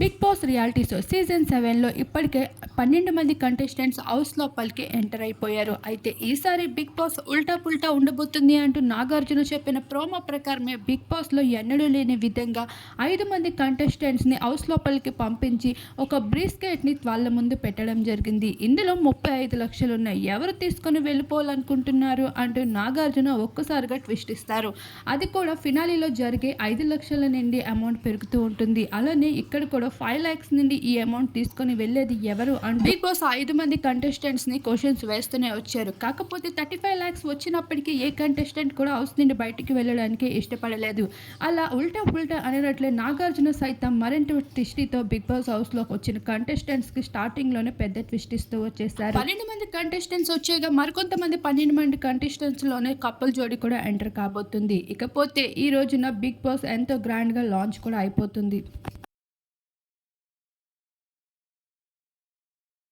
Big Boss reality show season 7లో ఇప్పటికే 12 మంది కంటెస్టెంట్స్ హౌస్ లోపలికి ఎంటర్ అయిపోయారు. అయితే ఈసారి బిగ్ బాస్ ఉల్టా పుల్టా ఉండబోతుంది అంటూ నాగార్జున చెప్పిన ప్రోమో ప్రకారమే బిగ్ బాస్లో ఎన్నడూ లేని విధంగా 5 మంది కంటెస్టెంట్స్ని హౌస్ లోపలికి పంపించి ఒక బ్రీస్కెట్ని వాళ్ళ ముందు పెట్టడం జరిగింది. ఇందులో 35 లక్షలు ఉన్నాయి. ఎవరు తీసుకొని వెళ్ళిపోవాలనుకుంటున్నారు అంటూ నాగార్జున ఒక్కసారిగా ట్విస్ట్ ఇస్తారు. అది కూడా ఫినాలీలో జరిగే 5 లక్షల నుండి అమౌంట్ పెరుగుతూ ఉంటుంది. అలానే ఇక్కడ కూడా 5 lakhs నుండి ఈ అమౌంట్ తీసుకొని వెళ్ళేది ఎవరు అంటే బిగ్ బాస్ 5 మంది కంటెస్టెంట్స్ని క్వశ్చన్స్ వేస్తూనే వచ్చారు. కాకపోతే 35 lakhs వచ్చినప్పటికీ ఏ కంటెస్టెంట్ కూడా హౌస్ నుండి బయటికి వెళ్ళడానికి ఇష్టపడలేదు. అలా ఉల్టా పుల్టా అనేటట్లే నాగార్జున సైతం మరింత ట్విస్ట్తో బిగ్ బాస్ హౌస్లోకి వచ్చిన కంటెస్టెంట్స్కి స్టార్టింగ్లోనే పెద్ద ట్విస్ట్ ఇస్తూ వచ్చేసారు. 12 మంది కంటెస్టెంట్స్ వచ్చేగా మరికొంతమంది 12 మంది కంటెస్టెంట్స్లోనే కపుల్ జోడి కూడా ఎంటర్ కాబోతుంది. ఇకపోతే ఈ రోజున బిగ్ బాస్ ఎంతో గ్రాండ్గా లాంచ్ కూడా అయిపోతుంది.